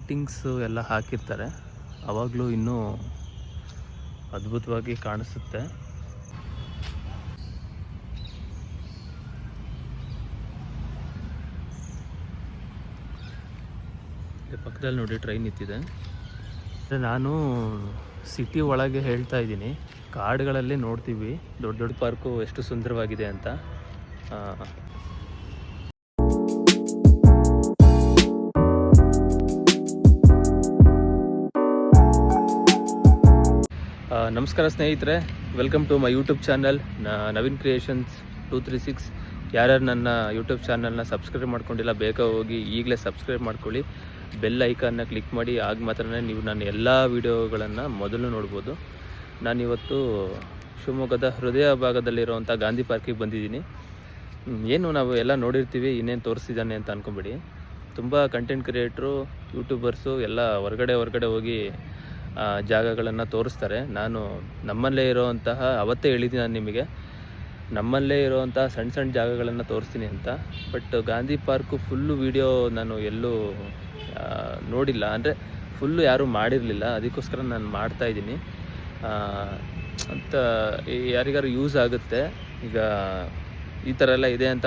Lightings ಎಲ್ಲ ಹಾಕಿರ್ತಾರೆ, ಆವಾಗಲೂ ಇನ್ನೂ ಅದ್ಭುತವಾಗಿ ಕಾಣಿಸುತ್ತೆ. ಪಕ್ಕದಲ್ಲಿ ನೋಡಿ ಟ್ರೈನ್ ನಿಂತಿದೆ. ನಾನು ಸಿಟಿ ಒಳಗೆ ಹೇಳ್ತಾ ಇದ್ದೀನಿ, ಕಾಡುಗಳಲ್ಲಿ ನೋಡ್ತೀವಿ ದೊಡ್ಡ ದೊಡ್ಡ ಪಾರ್ಕು ಎಷ್ಟು ಸುಂದರವಾಗಿದೆ ಅಂತ. ನಮಸ್ಕಾರ ಸ್ನೇಹಿತರೆ, welcome to my YouTube channel Naveen creations 236. ಯಾರ್ಯಾರು ನನ್ನ ಯೂಟ್ಯೂಬ್ ಚಾನಲ್ನ ಸಬ್ಸ್ಕ್ರೈಬ್ ಮಾಡ್ಕೊಂಡಿಲ್ಲ, ಬೇಗ ಹೋಗಿ ಈಗಲೇ ಸಬ್ಸ್ಕ್ರೈಬ್ ಮಾಡ್ಕೊಳ್ಳಿ. ಬೆಲ್ ಐಕಾನ್ನ ಕ್ಲಿಕ್ ಮಾಡಿ, ಆಗ ಮಾತ್ರ ನೀವು ನನ್ನ ಎಲ್ಲ ವೀಡಿಯೋಗಳನ್ನು ಮೊದಲು ನೋಡ್ಬೋದು. ನಾನಿವತ್ತು ಶಿವಮೊಗ್ಗದ ಹೃದಯ ಭಾಗದಲ್ಲಿರುವಂಥ ಗಾಂಧಿ ಪಾರ್ಕಿಗೆ ಬಂದಿದ್ದೀನಿ. ಏನು ನಾವು ಎಲ್ಲ ನೋಡಿರ್ತೀವಿ, ಇನ್ನೇನು ತೋರಿಸಿದ್ದಾನೆ ಅಂತ ಅಂದ್ಕೊಂಬಿಡಿ. ತುಂಬ ಕಂಟೆಂಟ್ ಕ್ರಿಯೇಟ್ರು, ಯೂಟ್ಯೂಬರ್ಸು ಎಲ್ಲ ಹೊರಗಡೆ ಹೋಗಿ ಜಾಗಗಳನ್ನು ತೋರಿಸ್ತಾರೆ. ನಾನು ನಮ್ಮಲ್ಲೇ ಇರೋವಂತಹ, ಅವತ್ತೇ ಹೇಳಿದ್ದೀನಿ ನಾನು ನಿಮಗೆ, ನಮ್ಮಲ್ಲೇ ಇರೋವಂತಹ ಸಣ್ಣ ಜಾಗಗಳನ್ನು ತೋರಿಸ್ತೀನಿ ಅಂತ. But Gandhi park full video ನಾನು ಎಲ್ಲೂ ನೋಡಿಲ್ಲ, ಅಂದರೆ ಫುಲ್ಲು ಯಾರೂ ಮಾಡಿರಲಿಲ್ಲ. ಅದಕ್ಕೋಸ್ಕರ ನಾನು ಮಾಡ್ತಾಯಿದ್ದೀನಿ ಅಂತ, ಯಾರಿಗಾರು ಯೂಸ್ ಆಗುತ್ತೆ. ಈಗ ಈ ಥರ ಎಲ್ಲ ಇದೆ ಅಂತ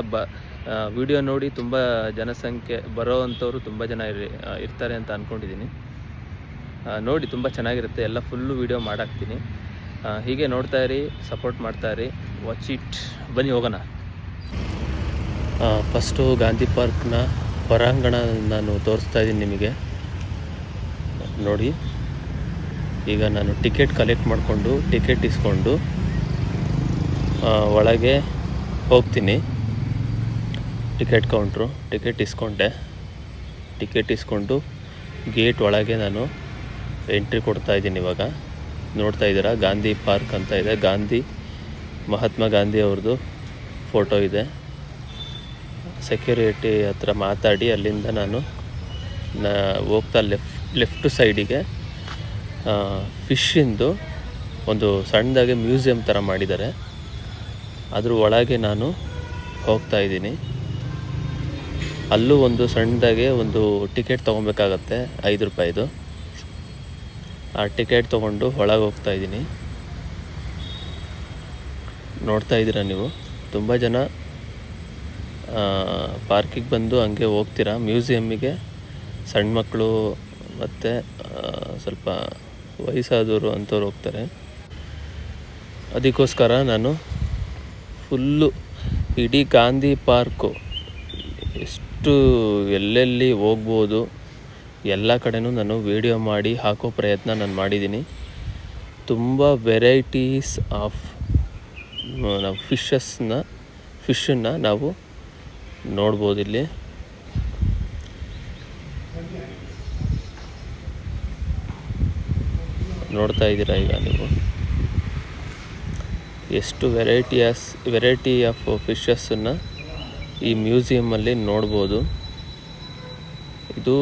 ವಿಡಿಯೋ ನೋಡಿ ತುಂಬ ಜನಸಂಖ್ಯೆ ಬರೋವಂಥವ್ರು ತುಂಬ ಜನ ಇರ್ತಾರೆ ಅಂತ ಅಂದ್ಕೊಂಡಿದ್ದೀನಿ. ನೋಡಿ, ತುಂಬ ಚೆನ್ನಾಗಿರುತ್ತೆ. ಎಲ್ಲ ಫುಲ್ಲು ವೀಡಿಯೋ ಮಾಡಾಕ್ತೀನಿ. ಹೀಗೆ ನೋಡ್ತಾ ಇರಿ, ಸಪೋರ್ಟ್ ಮಾಡ್ತಾ ಇರಿ, ವಾಚ್ ಇಟ್. ಬನ್ನಿ ಹೋಗೋಣ. ಫಸ್ಟು ಗಾಂಧಿ ಪಾರ್ಕ್ನ ಹೊರಾಂಗಣ ನಾನು ತೋರಿಸ್ತಾ ಇದ್ದೀನಿ ನಿಮಗೆ. ನೋಡಿ, ಈಗ ನಾನು ಟಿಕೆಟ್ ಕಲೆಕ್ಟ್ ಮಾಡಿಕೊಂಡು, ಟಿಕೆಟ್ ಇಸ್ಕೊಂಡು ಒಳಗೆ ಹೋಗ್ತೀನಿ. ಟಿಕೆಟ್ ಕೌಂಟ್ರು, ಟಿಕೆಟ್ ಇಸ್ಕೊಂಡು ಗೇಟ್ ಒಳಗೆ ನಾನು ಎಂಟ್ರಿ ಕೊಡ್ತಾ ಇದ್ದೀನಿ. ಇವಾಗ ನೋಡ್ತಾ ಇದ್ದೀರಾ, ಗಾಂಧಿ ಪಾರ್ಕ್ ಅಂತ ಇದೆ. ಮಹಾತ್ಮ ಗಾಂಧಿ ಅವ್ರದ್ದು ಫೋಟೋ ಇದೆ. ಸೆಕ್ಯೂರಿಟಿ ಹತ್ರ ಮಾತಾಡಿ ಅಲ್ಲಿಂದ ನಾನು ಹೋಗ್ತಾ ಲೆಫ್ಟ್ ಸೈಡಿಗೆ ಫಿಶ್ಶಿಂದು ಒಂದು ಸಣ್ಣದಾಗಿ ಮ್ಯೂಸಿಯಂ ಥರ ಮಾಡಿದ್ದಾರೆ. ಅದ್ರ ಒಳಗೆ ನಾನು ಹೋಗ್ತಾ ಇದ್ದೀನಿ. ಅಲ್ಲೂ ಒಂದು ಸಣ್ಣದಾಗೆ ಒಂದು ಟಿಕೆಟ್ ತೊಗೊಬೇಕಾಗತ್ತೆ, 5 ರೂಪಾಯಿದು. ಆ ಟಿಕೆಟ್ ತೊಗೊಂಡು ಒಳಗೆ ಹೋಗ್ತಾ ಇದ್ದೀನಿ. ನೋಡ್ತಾ ಇದ್ದೀರಾ ನೀವು, ತುಂಬ ಜನ ಪಾರ್ಕಿಗೆ ಬಂದು ಹಂಗೆ ಹೋಗ್ತೀರಾ. ಮ್ಯೂಸಿಯಮ್ಮಿಗೆ ಸಣ್ಣ ಮಕ್ಕಳು ಮತ್ತು ಸ್ವಲ್ಪ ವಯಸ್ಸಾದವರು ಅಂಥವ್ರು ಹೋಗ್ತಾರೆ. ಅದಕ್ಕೋಸ್ಕರ ನಾನು ಫುಲ್ಲು ಇಡೀ ಗಾಂಧಿ ಪಾರ್ಕು ಎಷ್ಟು ಎಲ್ಲೆಲ್ಲಿ ಹೋಗ್ಬೋದು ಎಲ್ಲ ಕಡೆನೂ ನಾನು ವೀಡಿಯೋ ಮಾಡಿ ಹಾಕೋ ಪ್ರಯತ್ನ ನಾನು ಮಾಡಿದ್ದೀನಿ. ತುಂಬ ವೆರೈಟೀಸ್ ಆಫ್ ನಾವು ಫಿಶನ್ನು ನಾವು ನೋಡ್ಬೋದು ಇಲ್ಲಿ. ನೋಡ್ತಾ ಇದ್ದೀರಾ ಈಗ ನೀವು, ಎಷ್ಟು ವೆರೈಟಿ ಆಫ್ ಫಿಶಸ್ಸನ್ನು ಈ ಮ್ಯೂಸಿಯಮಲ್ಲಿ ನೋಡ್ಬೋದು. ಇದು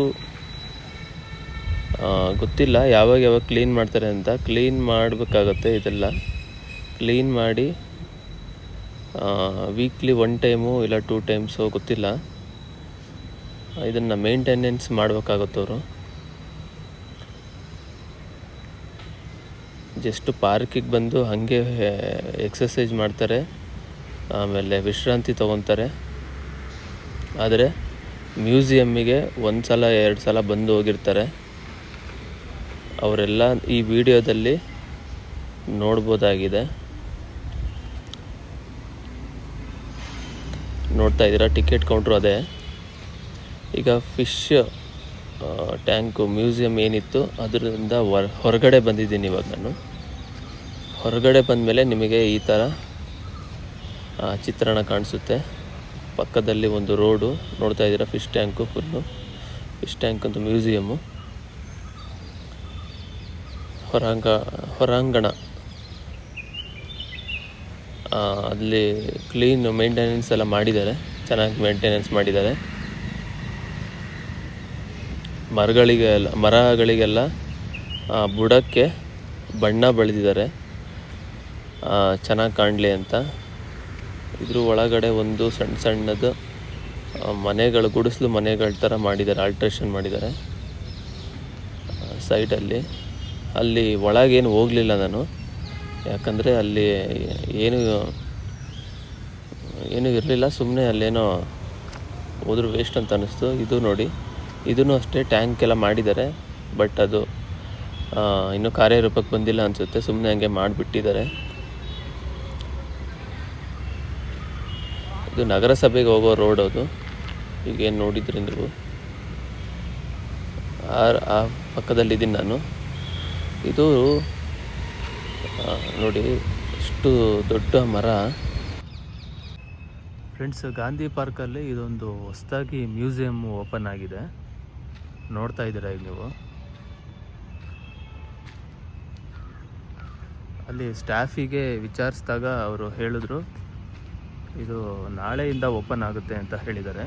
ಗೊತ್ತಿಲ್ಲ ಯಾವಾಗ ಕ್ಲೀನ್ ಮಾಡ್ತಾರೆ ಅಂತ. ಕ್ಲೀನ್ ಮಾಡಬೇಕಾಗತ್ತೆ, ಇದೆಲ್ಲ ಕ್ಲೀನ್ ಮಾಡಿ ವೀಕ್ಲಿ 1 ಟೈಮು ಇಲ್ಲ 2 ಟೈಮ್ಸು ಗೊತ್ತಿಲ್ಲ. ಇದನ್ನು ಮೇಂಟೆನೆನ್ಸ್ ಮಾಡಬೇಕಾಗತ್ತವರು. ಜಸ್ಟ್ ಪಾರ್ಕಿಗೆ ಬಂದು ಹಾಗೆ ಎಕ್ಸಸೈಸ್ ಮಾಡ್ತಾರೆ, ಆಮೇಲೆ ವಿಶ್ರಾಂತಿ ತೊಗೊತಾರೆ. ಆದರೆ ಮ್ಯೂಸಿಯಮ್ಮಿಗೆ 1 ಸಲ 2 ಸಲ ಬಂದು ಹೋಗಿರ್ತಾರೆ. ಅವರೆಲ್ಲ ಈ ವಿಡಿಯೋದಲ್ಲಿ ನೋಡ್ಬೋದಾಗಿದೆ. ನೋಡ್ತಾ ಇದ್ದೀರಾ, ಟಿಕೆಟ್ ಕೌಂಟ್ರು ಅದೇ. ಈಗ ಫಿಶ್ ಟ್ಯಾಂಕು ಮ್ಯೂಸಿಯಂ ಏನಿತ್ತು ಅದರಿಂದ ಹೊರಗಡೆ ಬಂದಿದ್ದೀನಿ. ಇವಾಗ ನಾನು ಹೊರಗಡೆ ಬಂದಮೇಲೆ ನಿಮಗೆ ಈ ಥರ ಚಿತ್ರಣ ಕಾಣಿಸುತ್ತೆ. ಪಕ್ಕದಲ್ಲಿ ಒಂದು ರೋಡು ನೋಡ್ತಾ ಇದ್ದೀರಾ, ಫಿಶ್ ಟ್ಯಾಂಕ್ ಅಂತ ಮ್ಯೂಸಿಯಮ್ಮು. ಹೊರಾಂಗಣ ಅಲ್ಲಿ ಕ್ಲೀನ್ ಮೇಂಟೆನೆನ್ಸ್ ಎಲ್ಲ ಮಾಡಿದ್ದಾರೆ, ಚೆನ್ನಾಗಿ ಮೇಂಟೆನೆನ್ಸ್ ಮಾಡಿದ್ದಾರೆ. ಮರಗಳಿಗೆಲ್ಲ ಬುಡಕ್ಕೆ ಬಣ್ಣ ಬಳಿದಿದ್ದಾರೆ, ಚೆನ್ನಾಗಿ ಕಾಣಲಿ ಅಂತ. ಇದ್ರ ಒಳಗಡೆ ಒಂದು ಸಣ್ಣದು ಗುಡಿಸಲು ಮನೆಗಳ ಥರ ಮಾಡಿದ್ದಾರೆ, ಆಲ್ಟ್ರೇಷನ್ ಮಾಡಿದ್ದಾರೆ. ಸೈಡಲ್ಲಿ. ಅಲ್ಲಿ ಒಳಗೇನು ಹೋಗಲಿಲ್ಲ ನಾನು, ಯಾಕಂದರೆ ಅಲ್ಲಿ ಏನು ಇರಲಿಲ್ಲ. ಸುಮ್ಮನೆ ಅಲ್ಲೇನೋ ಹೋದ್ರೂ ವೇಸ್ಟ್ ಅಂತ ಅನ್ನಿಸ್ತು. ಇದು ನೋಡಿ, ಇದೂ ಅಷ್ಟೇ ಟ್ಯಾಂಕ್ ಎಲ್ಲ ಮಾಡಿದ್ದಾರೆ, ಬಟ್ ಅದು ಇನ್ನೂ ಕಾರ್ಯರೂಪಕ್ಕೆ ಬಂದಿಲ್ಲ ಅನಿಸುತ್ತೆ. ಸುಮ್ಮನೆ ಹಂಗೆ ಮಾಡಿಬಿಟ್ಟಿದ್ದಾರೆ. ಇದು ನಗರಸಭೆಗೆ ಹೋಗೋ ರೋಡ್. ಅದು ಈಗೇನು ನೋಡಿದ್ರಿ ನೀವು, ಆ ಪಕ್ಕದಲ್ಲಿದ್ದೀನಿ ನಾನು. ಇದು ನೋಡಿ ಎಷ್ಟು ದೊಡ್ಡ ಮರ. ಫ್ರೆಂಡ್ಸ್, ಗಾಂಧಿ ಪಾರ್ಕಲ್ಲಿ ಇದೊಂದು ಹೊಸದಾಗಿ ಮ್ಯೂಸಿಯಮ್ ಓಪನ್ ಆಗಿದೆ, ನೋಡ್ತಾ ಇದ್ದೀರಾ ಈಗ ನೀವು. ಅಲ್ಲಿ ಸ್ಟಾಫಿಗೆ ವಿಚಾರಿಸಿದಾಗ ಅವರು ಹೇಳಿದ್ರು, ಇದು ನಾಳೆಯಿಂದ ಓಪನ್ ಆಗುತ್ತೆ ಅಂತ ಹೇಳಿದ್ದಾರೆ.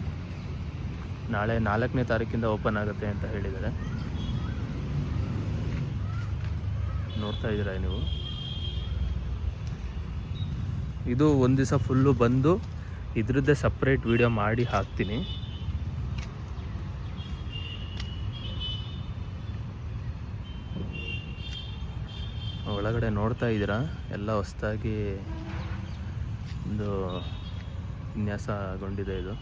ನಾಳೆ 4ನೇ ತಾರೀಕಿಂದ ಓಪನ್ ಆಗುತ್ತೆ ಅಂತ ಹೇಳಿದ್ದಾರೆ. ನೋಡ್ತಾ ಇದ್ದೀರಾ ನೀವು. ಇದು ಒಂದು ದಿವಸ ಫುಲ್ಲು ಬಂದು ಇದ್ರದ್ದೇ ಸಪ್ರೇಟ್ ವಿಡಿಯೋ ಮಾಡಿ ಹಾಕ್ತೀನಿ. ಒಳಗಡೆ ನೋಡ್ತಾ ಇದ್ದೀರಾ, ಎಲ್ಲ ಹೊಸದಾಗಿ ಒಂದು ವಿನ್ಯಾಸಗೊಂಡಿದೆ ಇದು.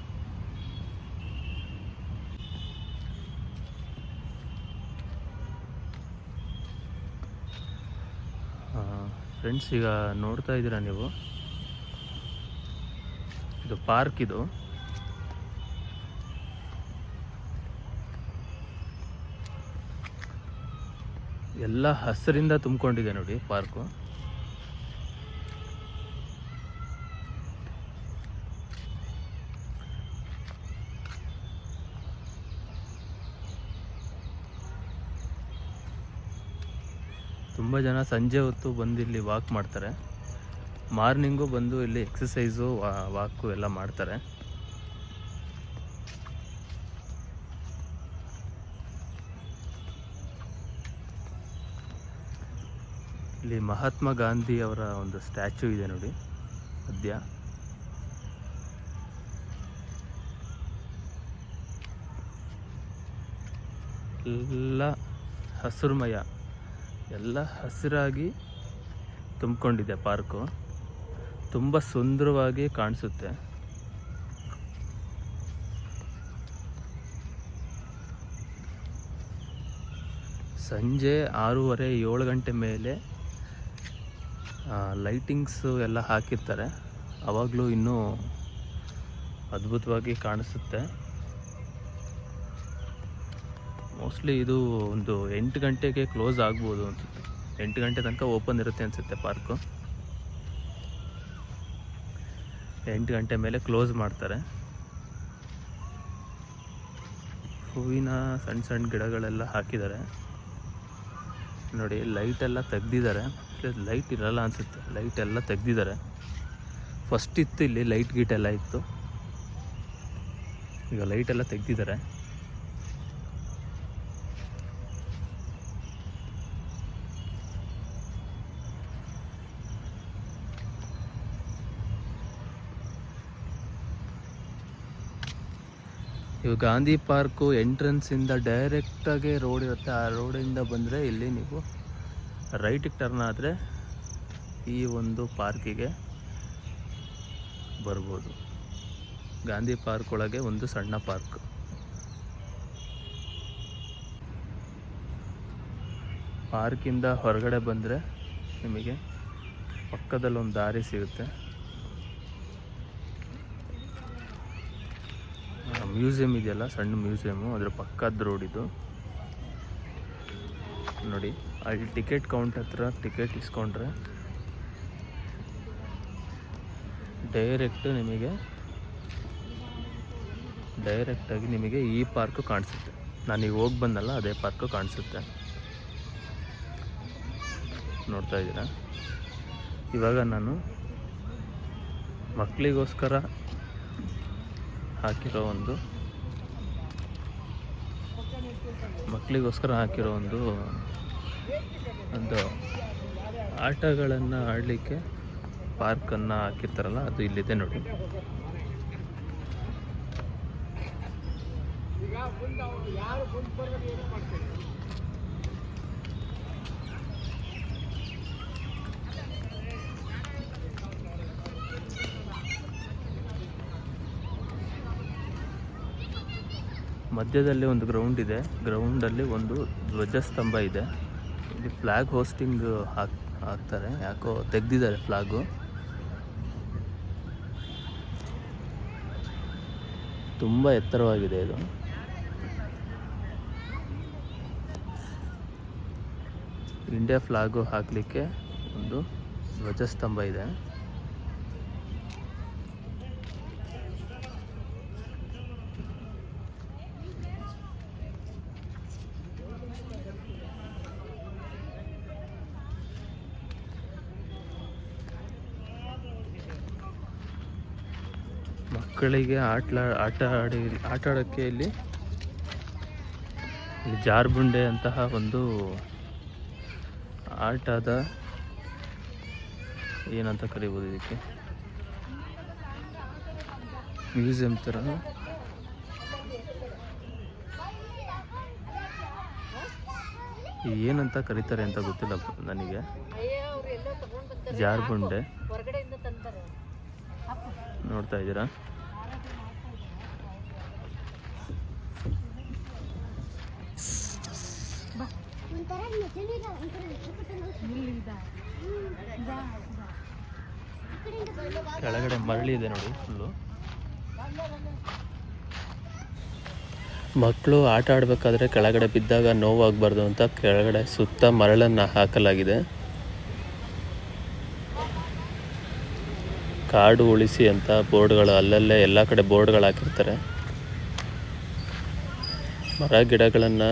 ಫ್ರೆಂಡ್ಸ್, ಈಗ ನೋಡ್ತಾ ಇದ್ದೀರಾ ನೀವು, ಇದು ಪಾರ್ಕ್. ಇದು ಎಲ್ಲ ಹಸಿರಿಂದ ತುಂಬಿಕೊಂಡಿದೆ ನೋಡಿ ಪಾರ್ಕು. ತುಂಬ ಜನ ಸಂಜೆ ಹೊತ್ತು ಬಂದು ಇಲ್ಲಿ ವಾಕ್ ಮಾಡ್ತಾರೆ. ಮಾರ್ನಿಂಗು ಬಂದು ಇಲ್ಲಿ ಎಕ್ಸಸೈಸು ವಾಕು ಎಲ್ಲ ಮಾಡ್ತಾರೆ. ಇಲ್ಲಿ ಮಹಾತ್ಮ ಗಾಂಧಿ ಅವರ ಒಂದು ಸ್ಟ್ಯಾಚ್ಯೂ ಇದೆ ನೋಡಿ ಮಧ್ಯ. ಎಲ್ಲ ಹಸಿರುಮಯ, ಎಲ್ಲ ಹಸಿರಾಗಿ ತುಂಬಿಕೊಂಡಿದೆ ಪಾರ್ಕು. ತುಂಬ ಸುಂದರವಾಗಿ ಕಾಣಿಸುತ್ತೆ. ಸಂಜೆ 6:30 7 ಗಂಟೆ ಮೇಲೆ ಲೈಟಿಂಗ್ಸು ಎಲ್ಲ ಹಾಕಿರ್ತಾರೆ, ಆವಾಗಲೂ ಇನ್ನೂ ಅದ್ಭುತವಾಗಿ ಕಾಣಿಸುತ್ತೆ. ಮೋಸ್ಟ್ಲಿ ಇದು ಒಂದು 8 ಗಂಟೆಗೆ ಕ್ಲೋಸ್ ಆಗ್ಬೋದು ಅನಿಸುತ್ತೆ. 8 ಗಂಟೆ ತನಕ ಓಪನ್ ಇರುತ್ತೆ ಅನಿಸುತ್ತೆ ಪಾರ್ಕು. 8 ಗಂಟೆ ಮೇಲೆ ಕ್ಲೋಸ್ ಮಾಡ್ತಾರೆ. ಹೂವಿನ ಸಣ್ಣ ಸಣ್ಣ ಗಿಡಗಳೆಲ್ಲ ಹಾಕಿದ್ದಾರೆ ನೋಡಿ. ಲೈಟೆಲ್ಲ ತೆಗ್ದಿದ್ದಾರೆ, ಲೈಟ್ ಇರಲ್ಲ ಅನಿಸುತ್ತೆ, ಲೈಟ್ ಎಲ್ಲ ತೆಗ್ದಿದ್ದಾರೆ. ಫಸ್ಟ್ ಇತ್ತು ಇಲ್ಲಿ ಲೈಟ್ ಗೀಟ್ ಎಲ್ಲ ಇತ್ತು, ಈಗ ಲೈಟೆಲ್ಲ ತೆಗ್ದಿದ್ದಾರೆ. ಇವು ಗಾಂಧಿ ಪಾರ್ಕು ಎಂಟ್ರೆನ್ಸಿಂದ ಡೈರೆಕ್ಟಾಗಿ ರೋಡ್ ಇರುತ್ತೆ. ಆ ರೋಡಿಂದ ಬಂದರೆ ಇಲ್ಲಿ ನೀವು ರೈಟಿಗೆ ಟರ್ನ್ ಆದರೆ ಈ ಒಂದು ಪಾರ್ಕಿಗೆ ಬರ್ಬೋದು. ಗಾಂಧಿ ಪಾರ್ಕ್ ಒಳಗೆ ಒಂದು ಸಣ್ಣ ಪಾರ್ಕ್. ಪಾರ್ಕಿಂದ ಹೊರಗಡೆ ಬಂದರೆ ನಿಮಗೆ ಪಕ್ಕದಲ್ಲೊಂದು ದಾರಿ ಸಿಗುತ್ತೆ. ಮ್ಯೂಸಿಯಂ ಇದೆಯಲ್ಲ, ಸಣ್ಣ ಮ್ಯೂಸಿಯಮ್ಮು, ಅದರ ಪಕ್ಕದ ರೋಡ್ ಇದು ನೋಡಿ. ಅಲ್ಲಿ ಟಿಕೆಟ್ ಕೌಂಟರ್ ಹತ್ರ ಟಿಕೆಟ್ ಇಸ್ಕೊಂಡ್ರೆ ಡೈರೆಕ್ಟಾಗಿ ನಿಮಗೆ ಈ ಪಾರ್ಕು ಕಾಣಿಸುತ್ತೆ. ನಾನೀಗ ಹೋಗಿ ಬಂದಲ್ಲ, ಅದೇ ಪಾರ್ಕು ಕಾಣಿಸುತ್ತೆ. ನೋಡ್ತಾ ಇದ್ದೀರಾ. ಇವಾಗ ನಾನು ಮಕ್ಕಳಿಗೋಸ್ಕರ ಹಾಕಿರೋ ಒಂದು ಆಟಗಳನ್ನು ಆಡಲಿಕ್ಕೆ ಪಾರ್ಕನ್ನು ಹಾಕಿರ್ತಾರಲ್ಲ, ಅದು ಇಲ್ಲಿದೆ ನೋಡಿ. ಮಧ್ಯದಲ್ಲಿ ಒಂದು ಗ್ರೌಂಡ್ ಇದೆ. ಗ್ರೌಂಡಲ್ಲಿ ಒಂದು ಧ್ವಜಸ್ತಂಭ ಇದೆ. ಇಲ್ಲಿ ಫ್ಲ್ಯಾಗ್ ಹೋಸ್ಟಿಂಗ್ ಹಾಕ್ತಾರೆ, ಯಾಕೋ ತೆಗ್ದಿದ್ದಾರೆ ಫ್ಲ್ಯಾಗು. ತುಂಬ ಎತ್ತರವಾಗಿದೆ ಇದು. ಇಂಡಿಯಾ ಫ್ಲ್ಯಾಗು ಹಾಕಲಿಕ್ಕೆ ಒಂದು ಧ್ವಜಸ್ತಂಭ ಇದೆ. ಮಕ್ಕಳಿಗೆ ಆಟ ಆಡೋಕ್ಕೆ ಇಲ್ಲಿ ಜಾರ್ಬುಂಡೆ ಅಂತಹ ಒಂದು ಆಟದ ಏನಂತ ಕರಿಬೋದು, ಇದಕ್ಕೆ ಮ್ಯೂಸಿಯಂ ಥರ ಏನಂತ ಕರೀತಾರೆ ಅಂತ ಗೊತ್ತಿಲ್ಲ ನನಗೆ. ಜಾರ್ಬುಂಡೆ ನೋಡ್ತಾ ಇದ್ದೀರಾ. ಕೆಳಗಡೆ ಮರಳಿ ಇದೆ ನೋಡಿ ಫುಲ್ಲು. ಮಕ್ಕಳು ಆಟ ಆಡಬೇಕಾದ್ರೆ ಕೆಳಗಡೆ ಬಿದ್ದಾಗ ನೋವಾಗಬಾರ್ದು ಅಂತ ಕೆಳಗಡೆ ಸುತ್ತ ಮರಳನ್ನು ಹಾಕಲಾಗಿದೆ. ಕಾಡು ಉಳಿಸಿ ಅಂತ ಬೋರ್ಡ್ಗಳು ಅಲ್ಲಲ್ಲೇ ಎಲ್ಲ ಕಡೆ ಬೋರ್ಡ್ಗಳು ಹಾಕಿರ್ತಾರೆ. ಮರ ಗಿಡಗಳನ್ನು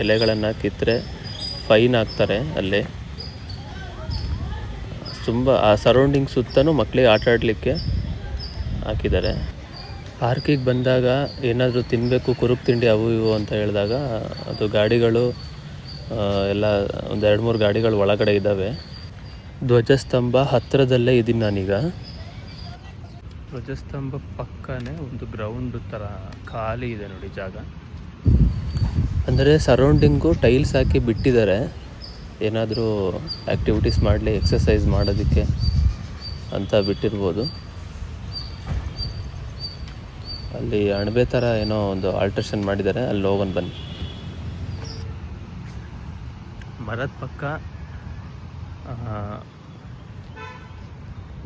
ಎಲೆಗಳನ್ನು ಕಿತ್ತರೆ ಫೈನ್ ಹಾಕ್ತಾರೆ ಅಲ್ಲೇ. ತುಂಬ ಆ ಸರೌಂಡಿಂಗ್ ಸುತ್ತಲೂ ಮಕ್ಕಳಿಗೆ ಆಟ ಆಡಲಿಕ್ಕೆ ಹಾಕಿದ್ದಾರೆ. ಪಾರ್ಕಿಗೆ ಬಂದಾಗ ಏನಾದರೂ ತಿನ್ನಬೇಕು, ಕುರುಕು ತಿಂಡಿ ಅವು ಇವು ಅಂತ ಹೇಳಿದಾಗ ಅದು ಗಾಡಿಗಳು ಎಲ್ಲ ಒಂದು 2-3 ಗಾಡಿಗಳು ಒಳಗಡೆ ಇದ್ದಾವೆ. ಧ್ವಜಸ್ತಂಭ ಹತ್ತಿರದಲ್ಲೇ ಇದ್ದೀನಿ ನಾನೀಗ. ಧ್ವಜಸ್ತಂಭ ಪಕ್ಕನೇ ಒಂದು ಗ್ರೌಂಡ್ ಥರ ಖಾಲಿ ಇದೆ ನೋಡಿ ಜಾಗ. ಅಂದರೆ ಸರೌಂಡಿಂಗು ಟೈಲ್ಸ್ ಹಾಕಿ ಬಿಟ್ಟಿದ್ದಾರೆ, ಏನಾದರೂ ಆ್ಯಕ್ಟಿವಿಟೀಸ್ ಮಾಡಲಿ, ಎಕ್ಸಸೈಸ್ ಮಾಡೋದಕ್ಕೆ ಅಂತ ಬಿಟ್ಟಿರ್ಬೋದು. ಅಲ್ಲಿ ಅಣಬೆ ಥರ ಏನೋ ಒಂದು ಆಲ್ಟ್ರೇಷನ್ ಮಾಡಿದ್ದಾರೆ, ಅಲ್ಲಿ ಹೋಗೋಣ ಬನ್ನಿ. ಮರದ ಪಕ್ಕ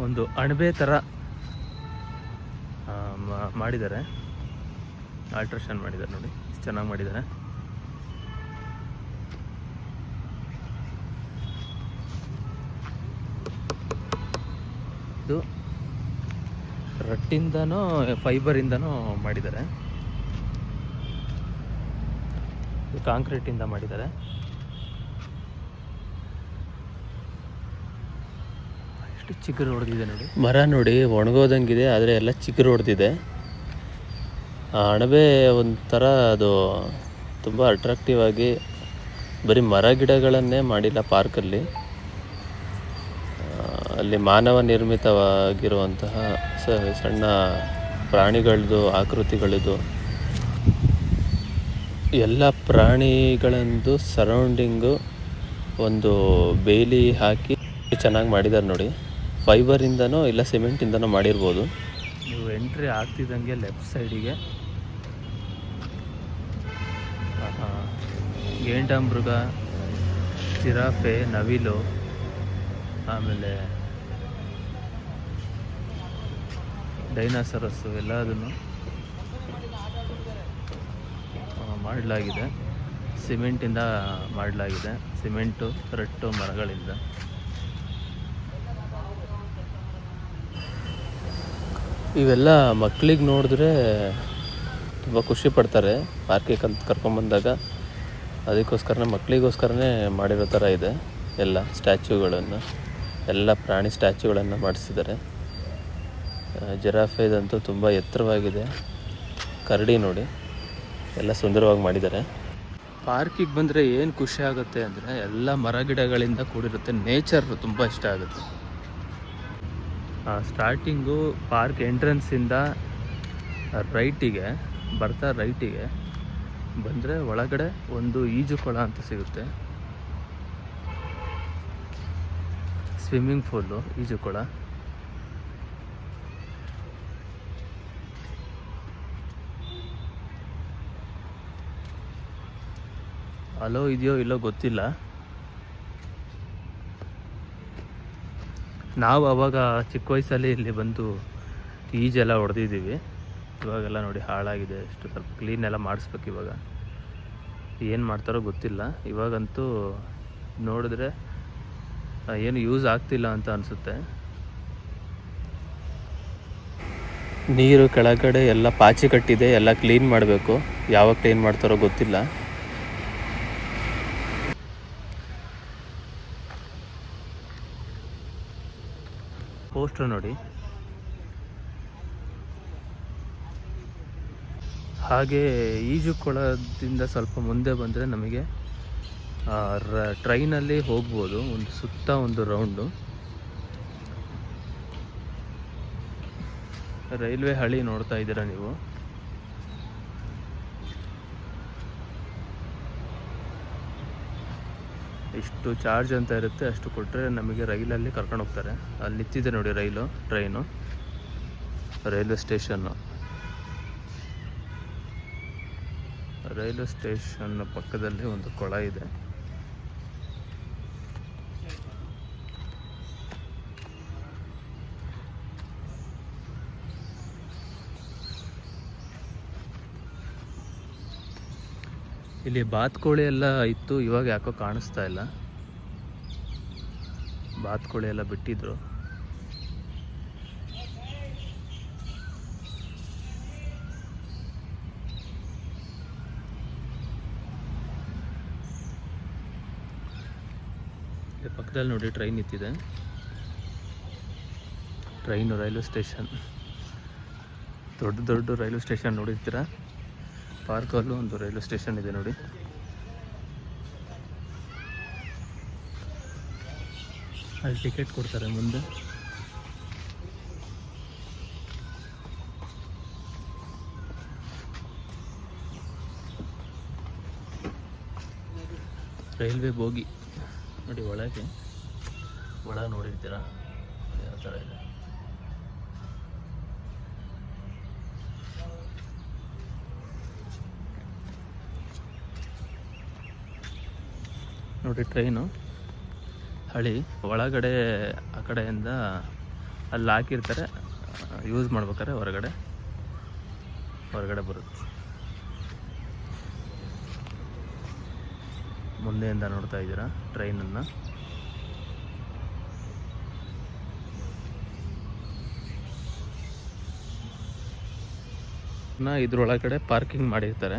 ಒಂದು ಅಣಬೆ ಥರ ಮಾಡಿದ್ದಾರೆ, ಆಲ್ಟ್ರೇಷನ್ ಮಾಡಿದ್ದಾರೆ ನೋಡಿ, ಚೆನ್ನಾಗಿ ಮಾಡಿದ್ದಾರೆ. ಇದು ರಟ್ಟಿಂದನೋ ಫೈಬರಿಂದನೋ ಮಾಡಿದ್ದಾರೆ, ಕಾಂಕ್ರೀಟಿಂದ ಮಾಡಿದ್ದಾರೆ. ಎಷ್ಟು ಚಿಗುರು ಹೊಡೆದಿದೆ ನೋಡಿ. ಮರ ನೋಡಿ ಒಣಗೋದಂಗಿದೆ, ಆದರೆ ಎಲ್ಲ ಚಿಗುರು ಹೊಡೆದಿದೆ. ಅಣಬೆ ಒಂಥರ ಅದು ತುಂಬ ಅಟ್ರಾಕ್ಟಿವ್ ಆಗಿ ಬರೀ ಮರ ಗಿಡಗಳನ್ನೇ ಮಾಡಿಲ್ಲ ಪಾರ್ಕಲ್ಲಿ, ಅಲ್ಲಿ ಮಾನವ ನಿರ್ಮಿತವಾಗಿರುವಂತಹ ಸಣ್ಣ ಪ್ರಾಣಿಗಳದ್ದು ಆಕೃತಿಗಳಿದು ಎಲ್ಲ ಪ್ರಾಣಿಗಳಂದು ಸರೌಂಡಿಂಗು ಒಂದು ಬೇಲಿ ಹಾಕಿ ಚೆನ್ನಾಗಿ ಮಾಡಿದ್ದಾರೆ ನೋಡಿ. ಫೈಬರಿಂದನೋ ಇಲ್ಲ ಸಿಮೆಂಟಿಂದನೋ ಮಾಡಿರ್ಬೋದು. ನೀವು ಎಂಟ್ರಿ ಆಗ್ತಿದ್ದಂಗೆ ಲೆಫ್ಟ್ ಸೈಡಿಗೆ ಗೇಂಡಾಮೃಗ, ಜಿರಾಫೆ, ನವಿಲು, ಆಮೇಲೆ ಡೈನಾಸರಸ್ಸು ಎಲ್ಲದನ್ನು ಮಾಡಲಾಗಿದೆ. ಸಿಮೆಂಟಿಂದ ಮಾಡಲಾಗಿದೆ, ಸಿಮೆಂಟು, ರಟ್ಟು, ಮರಗಳಿಂದ. ಇವೆಲ್ಲ ಮಕ್ಕಳಿಗೆ ನೋಡಿದ್ರೆ ತುಂಬ ಖುಷಿ ಪಡ್ತಾರೆ ಪಾರ್ಕಿಗೆ ಕರ್ಕೊಂಬಂದಾಗ. ಅದಕ್ಕೋಸ್ಕರನೇ ಮಕ್ಕಳಿಗೋಸ್ಕರನೇ ಮಾಡಿರೋ ಥರ ಇದೆ. ಎಲ್ಲ ಸ್ಟ್ಯಾಚ್ಯೂಗಳನ್ನು, ಎಲ್ಲ ಪ್ರಾಣಿ ಸ್ಟ್ಯಾಚ್ಯೂಗಳನ್ನು ಮಾಡಿಸಿದ್ದಾರೆ. ಜಿರಾಫೆದಂತೂ ತುಂಬ ಎತ್ತರವಾಗಿದೆ. ಕರಡಿ ನೋಡಿ ಎಲ್ಲ ಸುಂದರವಾಗಿ ಮಾಡಿದ್ದಾರೆ. ಪಾರ್ಕಿಗೆ ಬಂದರೆ ಏನು ಖುಷಿ ಆಗುತ್ತೆ ಅಂದರೆ ಎಲ್ಲ ಮರ ಗಿಡಗಳಿಂದ ಕೂಡಿರುತ್ತೆ, ನೇಚರ್ ತುಂಬ ಇಷ್ಟ ಆಗುತ್ತೆ. ಸ್ಟಾರ್ಟಿಂಗು ಪಾರ್ಕ್ ಎಂಟ್ರೆನ್ಸಿಂದ ರೈಟಿಗೆ ಬಂದರೆ ಒಳಗಡೆ ಒಂದು ಈಜುಕೊಳ ಅಂತ ಸಿಗುತ್ತೆ, ಸ್ವಿಮ್ಮಿಂಗ್ ಪೂಲು, ಈಜುಕೊಳ. ಅಲೋ ಇದೆಯೋ ಇಲ್ಲೋ ಗೊತ್ತಿಲ್ಲ. ನಾವು ಅವಾಗ ಚಿಕ್ಕ ವಯಸ್ಸಲ್ಲಿ ಇಲ್ಲಿ ಬಂದು ಈಜೆಲ್ಲ ಹೊಡೆದಿದ್ದೀವಿ. ಇವಾಗೆಲ್ಲ ನೋಡಿ ಹಾಳಾಗಿದೆ, ಎಷ್ಟು ಸ್ವಲ್ಪ ಕ್ಲೀನೆಲ್ಲ ಮಾಡಿಸ್ಬೇಕು. ಇವಾಗ ಏನು ಮಾಡ್ತಾರೋ ಗೊತ್ತಿಲ್ಲ. ಇವಾಗಂತೂ ನೋಡಿದ್ರೆ ಏನು ಯೂಸ್ ಆಗ್ತಿಲ್ಲ ಅಂತ ಅನಿಸುತ್ತೆ. ನೀರು ಕೆಳಗಡೆ ಎಲ್ಲ ಪಾಚಿ ಕಟ್ಟಿದೆ, ಎಲ್ಲ ಕ್ಲೀನ್ ಮಾಡಬೇಕು. ಯಾವಾಗ ಕ್ಲೀನ್ ಮಾಡ್ತಾರೋ ಗೊತ್ತಿಲ್ಲ. ಪೋಸ್ಟರ್ ನೋಡಿ. ಹಾಗೆ ಈಜುಕೊಳದಿಂದ ಸ್ವಲ್ಪ ಮುಂದೆ ಬಂದರೆ ನಮಗೆ ಟ್ರೈನಲ್ಲಿ ಹೋಗ್ಬೋದು, ಒಂದು ಸುತ್ತ ಒಂದು ರೌಂಡು. ರೈಲ್ವೆ ಹಳಿ ನೋಡ್ತಾ ಇದ್ದೀರಾ ನೀವು. ಇಷ್ಟು ಚಾರ್ಜ್ ಅಂತ ಇರುತ್ತೆ, ಅಷ್ಟು ಕೊಟ್ಟರೆ ನಮಗೆ ರೈಲಲ್ಲಿ ಕರ್ಕೊಂಡು ಹೋಗ್ತಾರೆ. ಅಲ್ಲಿ ನಿಂತಿದೆ ನೋಡಿ train railway station. Railway station ಪಕ್ಕದಲ್ಲಿ ಒಂದು ಕೊಳ ಇದೆ. ಇಲ್ಲಿ ಬಾತುಕೋಳಿ ಎಲ್ಲ ಇತ್ತು, ಇವಾಗ ಯಾಕೋ ಕಾಣಿಸ್ತಾ ಇಲ್ಲ. ಬಾತುಕೋಳಿ ಎಲ್ಲ ಬಿಟ್ಟಿದ್ರು. ಪಕ್ಕದಲ್ಲಿ ನೋಡಿ ಟ್ರೈನ್ ನಿಂತಿದೆ. ಟ್ರೈನು ರೈಲ್ವೆ ಸ್ಟೇಷನ್, ದೊಡ್ಡ ದೊಡ್ಡ ರೈಲ್ವೆ ಸ್ಟೇಷನ್ ನೋಡಿರ್ತೀರ. ಪಾರ್ಕಲ್ಲೂ ಒಂದು ರೈಲ್ವೆ ಸ್ಟೇಷನ್ ಇದೆ ನೋಡಿ. ಅಲ್ಲಿ ಟಿಕೆಟ್ ಕೊಡ್ತಾರೆ ಮುಂದೆ. ರೈಲ್ವೆ ಬೋಗಿ ನೋಡಿ, ಒಳಗೆ ನೋಡಿರ್ತೀರಾ ಯಾವ ಥರ ಇದೆ. ನೋಡಿ ಟ್ರೈನು ಹಳಿ ಒಳಗಡೆ, ಆ ಕಡೆಯಿಂದ ಅಲ್ಲಿ ಹಾಕಿರ್ತಾರೆ, ಯೂಸ್ ಮಾಡ್ಬೇಕಾದ್ರೆ ಹೊರಗಡೆ ಬರುತ್ತೆ. ಮುಂದೆಯಿಂದ ನೋಡ್ತಾ ಇದ್ದೀರಾ ಟ್ರೈನನ್ನು. ಇದ್ರೊಳಗಡೆ ಪಾರ್ಕಿಂಗ್ ಮಾಡಿರ್ತಾರೆ,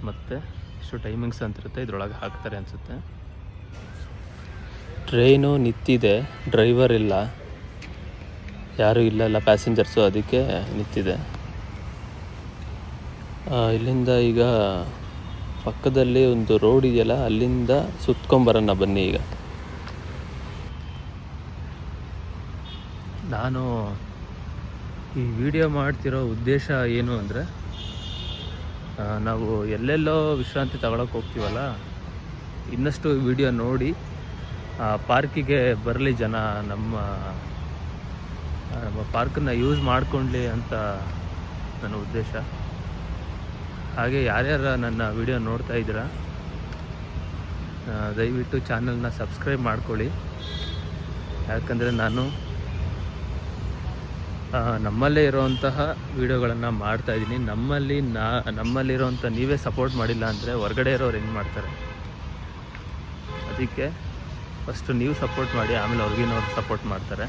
ಮತ್ತು ಇಷ್ಟು ಟೈಮಿಂಗ್ಸ್ ಅಂತಿರುತ್ತೆ, ಇದ್ರೊಳಗೆ ಹಾಕ್ತಾರೆ ಅನಿಸುತ್ತೆ. ಟ್ರೈನು ನಿಂತಿದೆ, ಡ್ರೈವರ್ ಇಲ್ಲ, ಯಾರೂ ಇಲ್ಲ ಪ್ಯಾಸೆಂಜರ್ಸು, ಅದಕ್ಕೆ ನಿಂತಿದೆ. ಇಲ್ಲಿಂದ ಈಗ ಪಕ್ಕದಲ್ಲಿ ಒಂದು ರೋಡ್ ಇದೆಯಲ್ಲ, ಅಲ್ಲಿಂದ ಸುತ್ಕೊಂಬರೋಣ ಬನ್ನಿ. ಈಗ ನಾನು ಈ ವಿಡಿಯೋ ಮಾಡ್ತಿರೋ ಉದ್ದೇಶ ಏನು ಅಂದರೆ, ನಾವು ಎಲ್ಲೆಲ್ಲೋ ವಿಶ್ರಾಂತಿ ತಗೊಳಕ್ಕೆ ಹೋಗ್ತೀವಲ್ಲ, ಇನ್ನಷ್ಟು ವಿಡಿಯೋ ನೋಡಿ ಪಾರ್ಕಿಗೆ ಬರಲಿ ಜನ, ನಮ್ಮ ಪಾರ್ಕನ್ನು ಯೂಸ್ ಮಾಡ್ಕೊಳ್ಳಿ ಅಂತ ನನ್ನ ಉದ್ದೇಶ. ಹಾಗೆ ಯಾರ್ಯಾರು ನನ್ನ ವಿಡಿಯೋ ನೋಡ್ತಾ ಇದ್ದೀರಾ, ದಯವಿಟ್ಟು ಚಾನಲ್ನ ಸಬ್ಸ್ಕ್ರೈಬ್ ಮಾಡ್ಕೊಳ್ಳಿ. ಯಾಕಂದರೆ ನಾನು ನಮ್ಮಲ್ಲೇ ಇರೋವಂತಹ ವೀಡಿಯೋಗಳನ್ನು ಮಾಡ್ತಾಯಿದ್ದೀನಿ. ನಮ್ಮಲ್ಲಿರೋವಂಥ ನೀವೇ ಸಪೋರ್ಟ್ ಮಾಡಿಲ್ಲ ಅಂದರೆ ಹೊರಗಡೆ ಇರೋರು ಹೆಂಗೆ ಮಾಡ್ತಾರೆ? ಅದಕ್ಕೆ ಫಸ್ಟು ನೀವು ಸಪೋರ್ಟ್ ಮಾಡಿ, ಆಮೇಲೆ ಹೊರಗಿನವ್ರು ಸಪೋರ್ಟ್ ಮಾಡ್ತಾರೆ.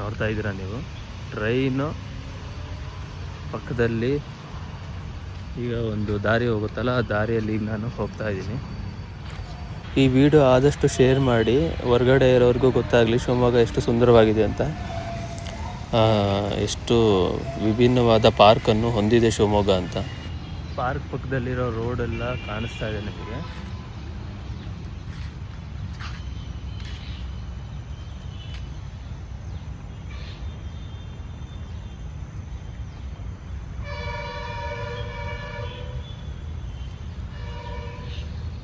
ನೋಡ್ತಾ ಇದ್ದೀರಾ ನೀವು, ಟ್ರೈನು ಪಕ್ಕದಲ್ಲಿ ಈಗ ಒಂದು ದಾರಿ ಹೋಗುತ್ತಲ್ಲ, ಆ ದಾರಿಯಲ್ಲಿ ಈಗ ನಾನು ಹೋಗ್ತಾ ಇದ್ದೀನಿ. ಈ ವಿಡಿಯೋ ಆದಷ್ಟು ಶೇರ್ ಮಾಡಿ, ಹೊರಗಡೆ ಇರೋರಿಗೂ ಗೊತ್ತಾಗಲಿ ಶಿವಮೊಗ್ಗ ಎಷ್ಟು ಸುಂದರವಾಗಿದೆ ಅಂತ, ಎಷ್ಟು ವಿಭಿನ್ನವಾದ ಪಾರ್ಕನ್ನು ಹೊಂದಿದೆ ಶಿವಮೊಗ್ಗ ಅಂತ. ಪಾರ್ಕ್ ಪಕ್ಕದಲ್ಲಿರೋ ರೋಡೆಲ್ಲ ಕಾಣಿಸ್ತಾ ಇದೆ ನಿಮಗೆ.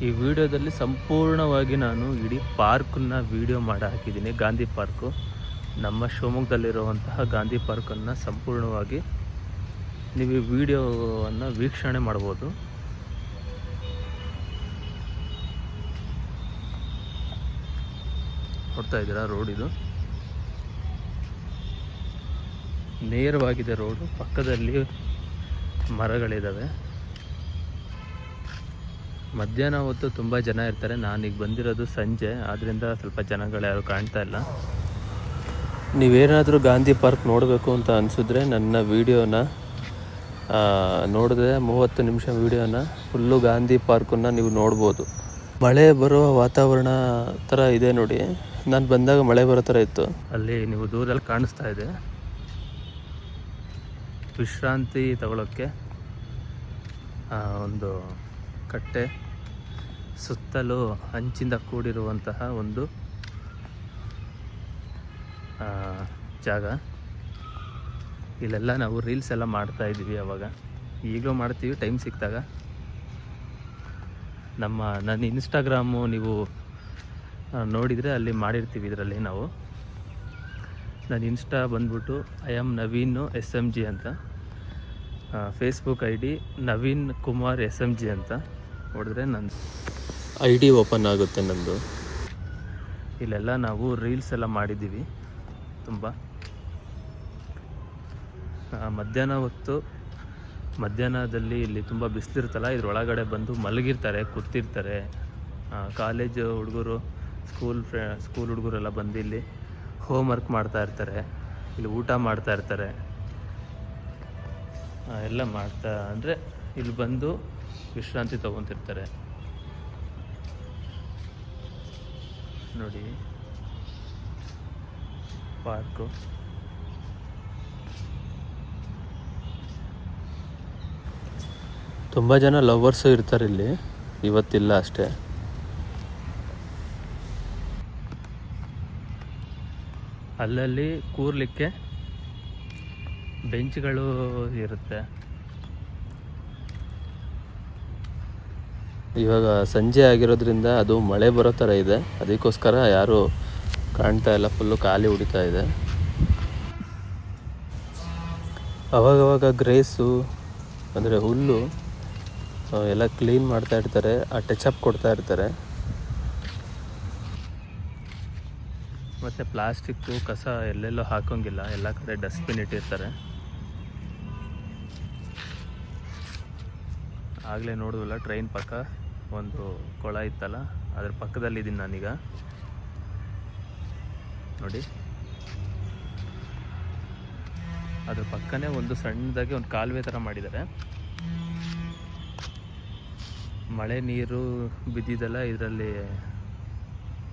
ಈ ವಿಡಿಯೋದಲ್ಲಿ ಸಂಪೂರ್ಣವಾಗಿ ನಾನು ಇಡೀ ಪಾರ್ಕನ್ನು ವಿಡಿಯೋ ಮಾಡಿ ಹಾಕಿದ್ದೀನಿ. ಗಾಂಧಿ ಪಾರ್ಕು, ನಮ್ಮ ಶಿವಮೊಗ್ಗದಲ್ಲಿರುವಂತಹ ಗಾಂಧಿ ಪಾರ್ಕನ್ನು ಸಂಪೂರ್ಣವಾಗಿ ನೀವು ಈ ವಿಡಿಯೋವನ್ನು ವೀಕ್ಷಣೆ ಮಾಡ್ಬೋದು. ನೋಡ್ತಾ ಇದ್ದೀರಾ ರೋಡ್ ಇದು ನೇರವಾಗಿದೆ ರೋಡು, ಪಕ್ಕದಲ್ಲಿ ಮರಗಳಿದ್ದಾವೆ. ಮಧ್ಯಾಹ್ನ ಹೊತ್ತು ತುಂಬ ಜನ ಇರ್ತಾರೆ. ನಾನೀಗ ಬಂದಿರೋದು ಸಂಜೆ, ಆದ್ದರಿಂದ ಸ್ವಲ್ಪ ಜನಗಳು ಯಾರು ಕಾಣ್ತಾ ಇಲ್ಲ. ನೀವೇನಾದರೂ ಗಾಂಧಿ ಪಾರ್ಕ್ ನೋಡಬೇಕು ಅಂತ ಅನಿಸಿದ್ರೆ ನನ್ನ ವೀಡಿಯೋನ ನೋಡಿದ್ರೆ 30 ನಿಮಿಷ ವೀಡಿಯೋನ ಫುಲ್ಲು ಗಾಂಧಿ ಪಾರ್ಕನ್ನು ನೀವು ನೋಡ್ಬೋದು. ಮಳೆ ಬರೋ ವಾತಾವರಣ ಥರ ಇದೆ ನೋಡಿ. ನಾನು ಬಂದಾಗ ಮಳೆ ಬರೋ ಥರ ಇತ್ತು. ಅಲ್ಲಿ ನೀವು ದೂರದಲ್ಲಿ ಕಾಣಿಸ್ತಾ ಇದೆ. ವಿಶ್ರಾಂತಿ ತಗೊಳ್ಳೋಕ್ಕೆ ಒಂದು ಕಟ್ಟೆ, ಸುತ್ತಲೂ ಹಂಚಿಂದ ಕೂಡಿರುವಂತಹ ಒಂದು ಜಾಗ. ಇಲ್ಲೆಲ್ಲ ನಾವು ರೀಲ್ಸ್ ಎಲ್ಲ ಮಾಡ್ತಾಯಿದ್ದೀವಿ. ಅವಾಗ ಈಗಲೂ ಮಾಡ್ತೀವಿ ಟೈಮ್ ಸಿಕ್ಕಿದಾಗ. ನನ್ನ ಇನ್ಸ್ಟಾಗ್ರಾಮು ನೀವು ನೋಡಿದರೆ ಅಲ್ಲಿ ಮಾಡಿರ್ತೀವಿ. ಇದರಲ್ಲಿ ನಾವು ನನ್ನ ಇನ್ಸ್ಟಾ ಬಂದ್ಬಿಟ್ಟು IAM ನವೀನ್ SMG ಅಂತ, Facebook ID Naveen Kumar SMG ಅಂತ ನೋಡಿದ್ರೆ ನನ್ನ ID ಓಪನ್ ಆಗುತ್ತೆ ನಂದು. ಇಲ್ಲೆಲ್ಲ ನಾವು ರೀಲ್ಸ್ ಎಲ್ಲ ಮಾಡಿದ್ದೀವಿ ತುಂಬ. ಮಧ್ಯಾಹ್ನದಲ್ಲಿ ಇಲ್ಲಿ ತುಂಬ ಬಿಸಿಲಿರ್ತಲ್ಲ, ಇದ್ರೊಳಗಡೆ ಬಂದು ಮಲಗಿರ್ತಾರೆ, ಕೂತಿರ್ತಾರೆ. ಕಾಲೇಜ್ ಹುಡುಗರು, ಸ್ಕೂಲ್ ಹುಡುಗರೆಲ್ಲ ಬಂದು ಇಲ್ಲಿ ಹೋಮ್ವರ್ಕ್ ಮಾಡ್ತಾ ಇರ್ತಾರೆ, ಇಲ್ಲಿ ಊಟ ಮಾಡ್ತಾ ಇರ್ತಾರೆ. ಎಲ್ಲ ಅಂದರೆ ಇಲ್ಲಿ ಬಂದು ವಿಶ್ರಾಂತಿ ತೊಗೊತಿರ್ತಾರೆ ನೋಡಿ. ಪಾರ್ಕು ತುಂಬ ಜನ ಲವರ್ಸು ಇರ್ತಾರೆ ಇಲ್ಲಿ. ಇವತ್ತಿಲ್ಲ ಅಷ್ಟೇ. ಅಲ್ಲಲ್ಲಿ ಕೂರ್ಲಿಕ್ಕೆ ಬೆಂಚ್ಗಳು ಇರುತ್ತೆ. ಇವಾಗ ಸಂಜೆ ಆಗಿರೋದ್ರಿಂದ ಅದು ಮಳೆ ಬರೋ ಥರ ಇದೆ, ಅದಕ್ಕೋಸ್ಕರ ಯಾರೂ ಕಾಣ್ತಾ ಇಲ್ಲ, ಫುಲ್ಲು ಖಾಲಿ ಹೊಡಿತಾ ಇದೆ. ಅವಾಗವಾಗ ಗ್ರೇಸು ಅಂದರೆ ಹುಲ್ಲು ಎಲ್ಲ ಕ್ಲೀನ್ ಮಾಡ್ತಾ ಇರ್ತಾರೆ, ಟಚಪ್ ಕೊಡ್ತಾ ಇರ್ತಾರೆ. ಮತ್ತು ಪ್ಲಾಸ್ಟಿಕ್ಕು ಕಸ ಎಲ್ಲೆಲ್ಲೋ ಹಾಕೋಂಗಿಲ್ಲ, ಎಲ್ಲ ಕಡೆ ಡಸ್ಟ್ಬಿನ್ ಇಟ್ಟಿರ್ತಾರೆ. ಆಗಲೇ ನೋಡುವಲ್ಲ ಟ್ರೈನ್ ಪಕ್ಕ ಒಂದು ಕೊಳ ಇತ್ತಲ್ಲ, ಅದ್ರ ಪಕ್ಕದಲ್ಲಿದ್ದೀನಿ ನಾನೀಗ ನೋಡಿ. ಅದ್ರ ಪಕ್ಕನೇ ಒಂದು ಸಣ್ಣದಾಗಿ ಒಂದು ಕಾಲುವೆ ಥರ ಮಾಡಿದ್ದಾರೆ. ಮಳೆ ನೀರು ಬಿದ್ದಿದ್ದೆಲ್ಲ ಇದರಲ್ಲಿ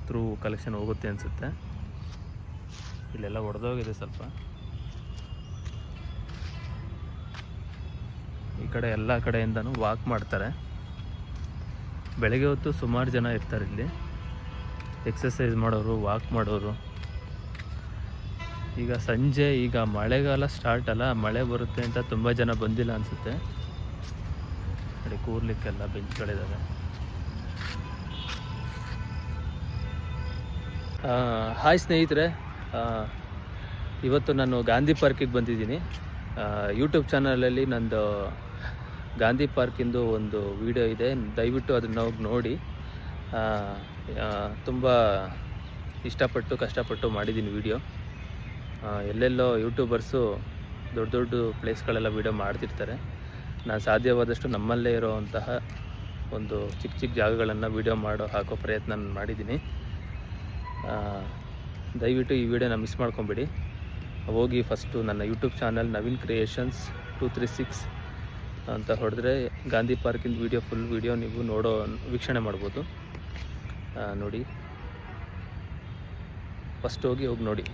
ಥ್ರೂ ಕಲೆಕ್ಷನ್ ಹೋಗುತ್ತೆ ಅನಿಸುತ್ತೆ. ಇಲ್ಲೆಲ್ಲ ಒಡೆದೋಗಿದೆ ಸ್ವಲ್ಪ. ಈ ಕಡೆ ಎಲ್ಲ ಕಡೆಯಿಂದನೂ ವಾಕ್ ಮಾಡ್ತಾರೆ. ಬೆಳಗ್ಗೆ ಹೊತ್ತು ಸುಮಾರು ಜನ ಇರ್ತಾರೆ ಇಲ್ಲಿ, ಎಕ್ಸಸೈಸ್ ಮಾಡೋರು, ವಾಕ್ ಮಾಡೋರು. ಈಗ ಸಂಜೆ, ಈಗ ಮಳೆಗಾಲ ಸ್ಟಾರ್ಟ್ ಅಲ್ಲ, ಮಳೆ ಬರುತ್ತೆ ಅಂತ ತುಂಬ ಜನ ಬಂದಿಲ್ಲ ಅನಿಸುತ್ತೆ. ಕಡೆ ಕೂರ್ಲಿಕ್ಕೆಲ್ಲ ಬೆಂಚ್ಗಳಿದ್ದಾವೆ. ಹಾಯ್ ಸ್ನೇಹಿತರೆ, ಇವತ್ತು ನಾನು ಗಾಂಧಿ ಪಾರ್ಕಿಗೆ ಬಂದಿದ್ದೀನಿ. ಯೂಟ್ಯೂಬ್ ಚಾನಲಲ್ಲಿ ನಂದು ಗಾಂಧಿ ಪಾರ್ಕಿಂದು ಒಂದು ವಿಡಿಯೋ ಇದೆ, ದಯವಿಟ್ಟು ಅದನ್ನು ಹೋಗಿ ನೋಡಿ. ತುಂಬ ಇಷ್ಟಪಟ್ಟು ಕಷ್ಟಪಟ್ಟು ಮಾಡಿದ್ದೀನಿ ವಿಡಿಯೋ. ಎಲ್ಲೆಲ್ಲೋ ಯೂಟ್ಯೂಬರ್ಸು ದೊಡ್ಡ ದೊಡ್ಡ ಪ್ಲೇಸ್ಗಳೆಲ್ಲ ವಿಡಿಯೋ ಮಾಡ್ತಿರ್ತಾರೆ. ನಾನು ಸಾಧ್ಯವಾದಷ್ಟು ನಮ್ಮಲ್ಲೇ ಇರೋವಂತಹ ಒಂದು ಚಿಕ್ಕ ಚಿಕ್ಕ ಜಾಗಗಳನ್ನು ವಿಡಿಯೋ ಹಾಕೋ ಪ್ರಯತ್ನ ನಾನು ಮಾಡಿದ್ದೀನಿ. ದಯವಿಟ್ಟು ಈ ವಿಡಿಯೋನ ಮಿಸ್ ಮಾಡ್ಕೊಬೇಡಿ. ಹೋಗಿ ಫಸ್ಟು ನನ್ನ ಯೂಟ್ಯೂಬ್ ಚಾನಲ್ ನವೀನ್ ಕ್ರಿಯೇಷನ್ಸ್ 236 ಅಂತ ಹೊಡೆದ್ರೆ ಗಾಂಧಿ ಪಾರ್ಕಿಂದ ಫುಲ್ ವಿಡಿಯೋ ನೀವು ವೀಕ್ಷಣೆ ಮಾಡ್ಬೋದು. ನೋಡಿ, ಫಸ್ಟ್ ಹೋಗಿ ನೋಡಿ.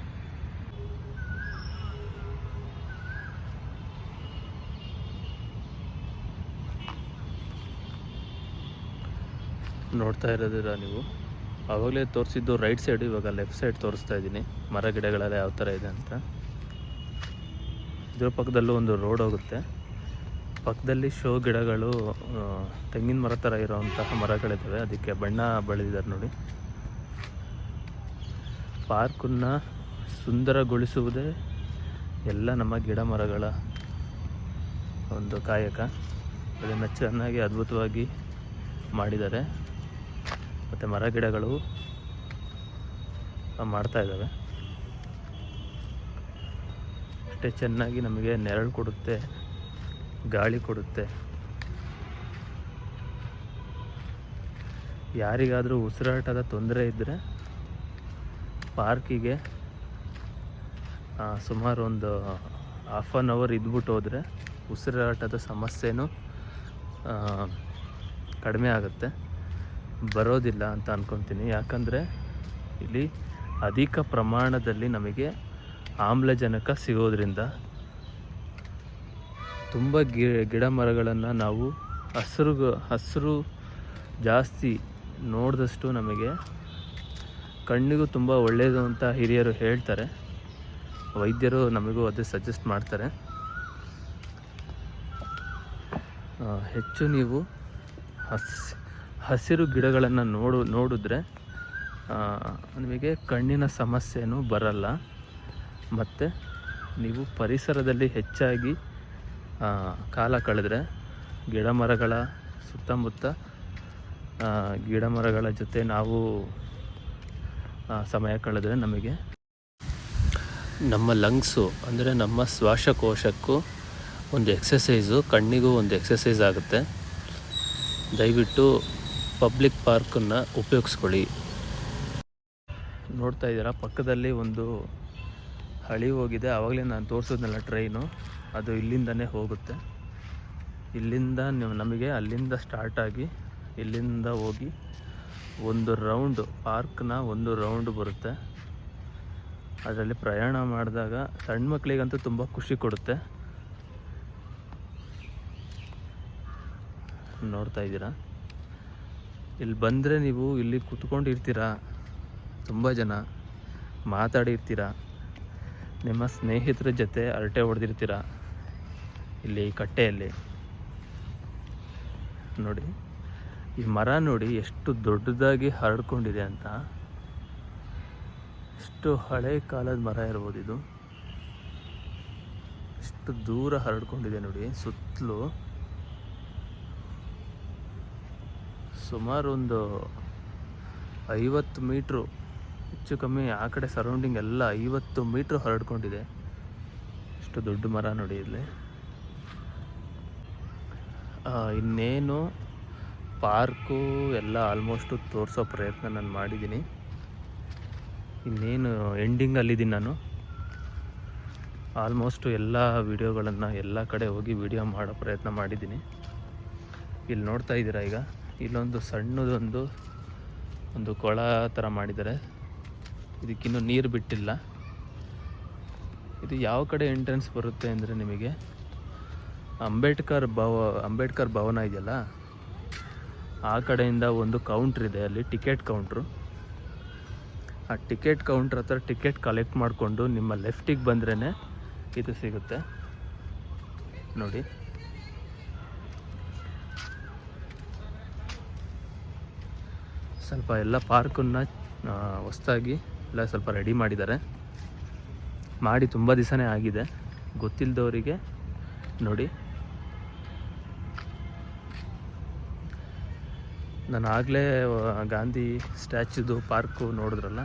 ನೋಡ್ತಾ ಇರೋದಿಲ್ಲ ನೀವು, ಆವಾಗಲೇ ತೋರಿಸಿದ್ದು ರೈಟ್ ಸೈಡು, ಇವಾಗ ಲೆಫ್ಟ್ ಸೈಡ್ ತೋರಿಸ್ತಾ ಇದ್ದೀನಿ. ಮರ ಗಿಡಗಳೆಲ್ಲ ಯಾವ ಥರ ಇದೆ ಅಂತ. ಇದ್ರ ಪಕ್ಕದಲ್ಲೂ ಒಂದು ರೋಡ್ ಹೋಗುತ್ತೆ. ಪಕ್ಕದಲ್ಲಿ ಶೋ ಗಿಡಗಳು, ತೆಂಗಿನ ಮರ ಥರ ಇರೋವಂತಹ ಮರಗಳಿದ್ದಾವೆ, ಅದಕ್ಕೆ ಬಣ್ಣ ಬಳಿದಿದ್ದಾರೆ ನೋಡಿ. ಪಾರ್ಕನ್ನು ಸುಂದರಗೊಳಿಸುವುದೇ ಎಲ್ಲ ನಮ್ಮ ಗಿಡ ಮರಗಳ ಒಂದು ಕಾಯಕ. ಅದನ್ನು ಚೆನ್ನಾಗಿ ಅದ್ಭುತವಾಗಿ ಮಾಡಿದ್ದಾರೆ. ಮತ್ತು ಮರ ಗಿಡಗಳು ಮಾಡ್ತಾ ಇದ್ದಾವೆ. ಅಷ್ಟೇ ಚೆನ್ನಾಗಿ ನಮಗೆ ನೆರಳು ಕೊಡುತ್ತೆ, ಗಾಳಿ ಕೊಡುತ್ತೆ. ಯಾರಿಗಾದರೂ ಉಸಿರಾಟದ ತೊಂದರೆ ಇದ್ದರೆ ಪಾರ್ಕಿಗೆ ಸುಮಾರು ಒಂದು ಹಾಫ್ ಆನ್ ಅವರ್ ಇದ್ಬಿಟ್ಟು ಹೋದರೆ ಉಸಿರಾಟದ ಸಮಸ್ಯೆನೂ ಕಡಿಮೆ ಆಗುತ್ತೆ. ಬರೋದಿಲ್ಲ ಅಂತ ಅಂದ್ಕೊತೀನಿ. ಯಾಕಂದರೆ ಇಲ್ಲಿ ಅಧಿಕ ಪ್ರಮಾಣದಲ್ಲಿ ನಮಗೆ ಆಮ್ಲಜನಕ ಸಿಗೋದ್ರಿಂದ ತುಂಬ ಗಿಡ ಮರಗಳನ್ನು ನಾವು ಹಸಿರು ಜಾಸ್ತಿ ನೋಡಿದಷ್ಟು ನಮಗೆ ಕಣ್ಣಿಗೂ ತುಂಬ ಒಳ್ಳೆಯದು ಅಂತ ಹಿರಿಯರು ಹೇಳ್ತಾರೆ. ವೈದ್ಯರು ನಮಗೂ ಅದೇ ಸಜೆಸ್ಟ್ ಮಾಡ್ತಾರೆ. ಹೆಚ್ಚು ನೀವು ಹಸಿರು ಗಿಡಗಳನ್ನು ನೋಡಿದ್ರೆ ನಿಮಗೆ ಕಣ್ಣಿನ ಸಮಸ್ಯೆನೂ ಬರಲ್ಲ. ಮತ್ತು ನೀವು ಪರಿಸರದಲ್ಲಿ ಹೆಚ್ಚಾಗಿ ಕಾಲ ಕಳೆದ್ರೆ ಗಿಡ ಮರಗಳ ಸುತ್ತಮುತ್ತ ಗಿಡ ಮರಗಳ ಜೊತೆ ನಾವು ಸಮಯ ಕಳೆದ್ರೆ ನಮಗೆ ನಮ್ಮ ಲಂಗ್ಸು ಅಂದರೆ ನಮ್ಮ ಶ್ವಾಸಕೋಶಕ್ಕೂ ಒಂದು ಎಕ್ಸಸೈಸು, ಕಣ್ಣಿಗೂ ಒಂದು ಎಕ್ಸಸೈಸ್ ಆಗುತ್ತೆ. ದಯವಿಟ್ಟು ಪಬ್ಲಿಕ್ ಪಾರ್ಕನ್ನು ಉಪಯೋಗಿಸ್ಕೊಳ್ಳಿ. ನೋಡ್ತಾ ಇದ್ದೀರಾ, ಪಕ್ಕದಲ್ಲಿ ಒಂದು ಹಳಿ ಹೋಗಿದೆ. ಆವಾಗಲೇ ನಾನು ತೋರಿಸೋದ್ನಲ್ಲ ಟ್ರೈನು, ಅದು ಇಲ್ಲಿಂದನೇ ಹೋಗುತ್ತೆ. ಇಲ್ಲಿಂದ ನಮಗೆ ಅಲ್ಲಿಂದ ಸ್ಟಾರ್ಟಾಗಿ ಇಲ್ಲಿಂದ ಹೋಗಿ ಒಂದು ರೌಂಡು ಪಾರ್ಕ್ನ ಒಂದು ರೌಂಡ್ ಬರುತ್ತೆ. ಅದರಲ್ಲಿ ಪ್ರಯಾಣ ಮಾಡಿದಾಗ ಸಣ್ಣ ಮಕ್ಕಳಿಗಂತೂ ತುಂಬ ಖುಷಿ ಕೊಡುತ್ತೆ. ನೋಡ್ತಾ ಇದ್ದೀರಾ, ಇಲ್ಲಿ ಬಂದರೆ ನೀವು ಇಲ್ಲಿ ಕೂತ್ಕೊಂಡಿರ್ತೀರ, ತುಂಬ ಜನ ಮಾತಾಡಿರ್ತೀರ, ನಿಮ್ಮ ಸ್ನೇಹಿತರ ಜೊತೆ ಹರಟೆ ಹೊಡೆದಿರ್ತೀರ ಇಲ್ಲಿ ಕಟ್ಟೆಯಲ್ಲಿ. ನೋಡಿ ಈ ಮರ ನೋಡಿ ಎಷ್ಟು ದೊಡ್ಡದಾಗಿ ಹರಡ್ಕೊಂಡಿದೆ ಅಂತ. ಎಷ್ಟು ಹಳೆ ಕಾಲದ ಮರ ಇರ್ಬೋದು ಇದು. ಎಷ್ಟು ದೂರ ಹರಡ್ಕೊಂಡಿದೆ ನೋಡಿ. ಸುತ್ತಲೂ ಸುಮಾರು ಒಂದು 50 ಮೀಟ್ರು ಹೆಚ್ಚು ಕಮ್ಮಿ, ಆ ಕಡೆ ಸರೌಂಡಿಂಗ್ ಎಲ್ಲ 50 ಮೀಟ್ರ್ ಹರಡ್ಕೊಂಡಿದೆ. ಎಷ್ಟು ದೊಡ್ಡ ಮರ ನೋಡಿ ಇಲ್ಲಿ. ಇನ್ನೇನು ಪಾರ್ಕು ಎಲ್ಲ ಆಲ್ಮೋಸ್ಟು ತೋರಿಸೋ ಪ್ರಯತ್ನ ನಾನು ಮಾಡಿದ್ದೀನಿ. ಇನ್ನೇನು ಎಂಡಿಂಗಲ್ಲಿದ್ದೀನಿ ನಾನು. ಆಲ್ಮೋಸ್ಟು ಎಲ್ಲ ವೀಡಿಯೋಗಳನ್ನು ಎಲ್ಲ ಕಡೆ ಹೋಗಿ ವೀಡಿಯೋ ಮಾಡೋ ಪ್ರಯತ್ನ ಮಾಡಿದ್ದೀನಿ. ಇಲ್ಲಿ ನೋಡ್ತಾ ಇದ್ದೀರಾ, ಈಗ ಇಲ್ಲೊಂದು ಸಣ್ಣದೊಂದು ಕೊಳ ಥರ ಮಾಡಿದ್ದಾರೆ. ಇದಕ್ಕಿನ್ನೂ ನೀರು ಬಿಟ್ಟಿಲ್ಲ. ಇದು ಯಾವ ಕಡೆ ಎಂಟ್ರೆನ್ಸ್ ಬರುತ್ತೆ ಅಂದರೆ ನಿಮಗೆ ಅಂಬೇಡ್ಕರ್ ಭವನ ಇದೆಯಲ್ಲ, ಆ ಕಡೆಯಿಂದ ಒಂದು ಕೌಂಟ್ರ್ ಇದೆ. ಅಲ್ಲಿ ಟಿಕೆಟ್ ಕೌಂಟ್ರು. ಆ ಟಿಕೆಟ್ ಕೌಂಟ್ರ್ ಹತ್ರ ಟಿಕೆಟ್ ಕಲೆಕ್ಟ್ ಮಾಡಿಕೊಂಡು ನಿಮ್ಮ ಲೆಫ್ಟಿಗೆ ಬಂದ್ರೇ ಇದು ಸಿಗುತ್ತೆ ನೋಡಿ. ಸ್ವಲ್ಪ ಎಲ್ಲ ಪಾರ್ಕನ್ನು ಹೊಸದಾಗಿ ಎಲ್ಲ ಸ್ವಲ್ಪ ರೆಡಿ ಮಾಡಿದ್ದಾರೆ. ಮಾಡಿ ತುಂಬ ದಿವಸನೇ ಆಗಿದೆ. ಗೊತ್ತಿಲ್ಲದವರಿಗೆ ನೋಡಿ, ನಾನು ಆಗಲೇ ಗಾಂಧಿ ಸ್ಟ್ಯಾಚ್ಯೂದು ಪಾರ್ಕು ನೋಡಿದ್ರಲ್ಲ,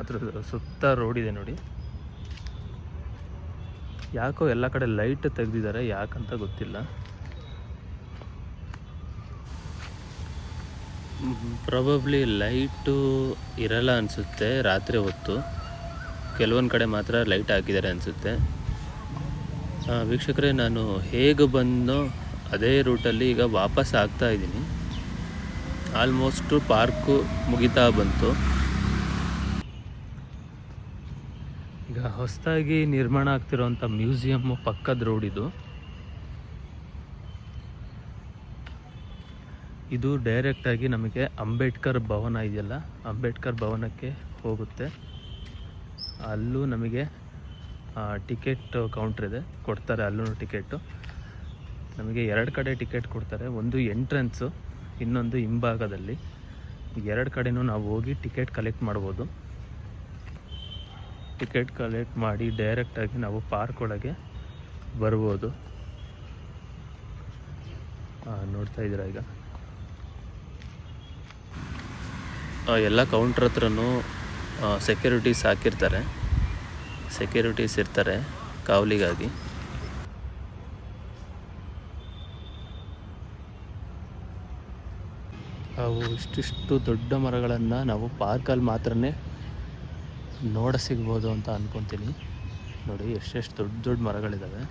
ಅದ್ರ ಸುತ್ತ ರೋಡಿದೆ ನೋಡಿ. ಯಾಕೋ ಎಲ್ಲ ಕಡೆ ಲೈಟ್ ತೆಗೆದಿದ್ದಾರೆ, ಯಾಕಂತ ಗೊತ್ತಿಲ್ಲ. ಪ್ರಾಬಬ್ಲಿ ಲೈಟು ಇರಲ್ಲ ಅನಿಸುತ್ತೆ ರಾತ್ರಿ ಹೊತ್ತು. ಕೆಲವೊಂದು ಕಡೆ ಮಾತ್ರ ಲೈಟ್ ಹಾಕಿದ್ದಾರೆ ಅನಿಸುತ್ತೆ. ವೀಕ್ಷಕರೇ, ನಾನು ಹೇಗೆ ಬಂದೋ ಅದೇ ರೂಟಲ್ಲಿ ಈಗ ವಾಪಸ್ ಆಗ್ತಾ ಇದ್ದೀನಿ. ಆಲ್ಮೋಸ್ಟು ಪಾರ್ಕು ಮುಗಿತಾ ಬಂತು. ಈಗ ಹೊಸದಾಗಿ ನಿರ್ಮಾಣ ಆಗ್ತಿರೋಂಥ ಮ್ಯೂಸಿಯಮ್ಮು ಪಕ್ಕದ ರೋಡ್ ಇದು. ಇದು ಡೈರೆಕ್ಟಾಗಿ ನಮಗೆ ಅಂಬೇಡ್ಕರ್ ಭವನ ಇದೆಯಲ್ಲ, ಅಂಬೇಡ್ಕರ್ ಭವನಕ್ಕೆ ಹೋಗುತ್ತೆ. ಅಲ್ಲೂ ನಮಗೆ ಟಿಕೆಟ್ ಕೌಂಟ್ರ್ ಇದೆ, ಕೊಡ್ತಾರೆ ಅಲ್ಲೂ ಟಿಕೆಟು. ನಮಗೆ 2 ಕಡೆ ಟಿಕೆಟ್ ಕೊಡ್ತಾರೆ. ಒಂದು ಎಂಟ್ರೆನ್ಸು, ಇನ್ನೊಂದು ಹಿಂಭಾಗದಲ್ಲಿ. 2 ಕಡೆನೂ ನಾವು ಹೋಗಿ ಟಿಕೆಟ್ ಕಲೆಕ್ಟ್ ಮಾಡ್ಬೋದು. ಟಿಕೆಟ್ ಕಲೆಕ್ಟ್ ಮಾಡಿ ಡೈರೆಕ್ಟಾಗಿ ನಾವು ಪಾರ್ಕ್ ಒಳಗೆ ಬರ್ಬೋದು. ನೋಡ್ತಾ ಇದ್ದೀರಾ ಈಗ ಎಲ್ಲ ಕೌಂಟ್ರ್ ಹತ್ರನೂ ಸೆಕ್ಯೂರಿಟೀಸ್ ಹಾಕಿರ್ತಾರೆ, ಸೆಕ್ಯೂರಿಟೀಸ್ ಇರ್ತಾರೆ ಕಾವಲಿಗಾಗಿ. ಅವು ಇಷ್ಟಿಷ್ಟು ದೊಡ್ಡ ಮರಗಳನ್ನು ನಾವು ಪಾರ್ಕಲ್ಲಿ ಮಾತ್ರ ಸಿಗ್ಬೋದು ಅಂತ ಅಂದ್ಕೊತೀನಿ. ನೋಡಿ ಎಷ್ಟೆಷ್ಟು ದೊಡ್ಡ ದೊಡ್ಡ ಮರಗಳಿದ್ದಾವೆ.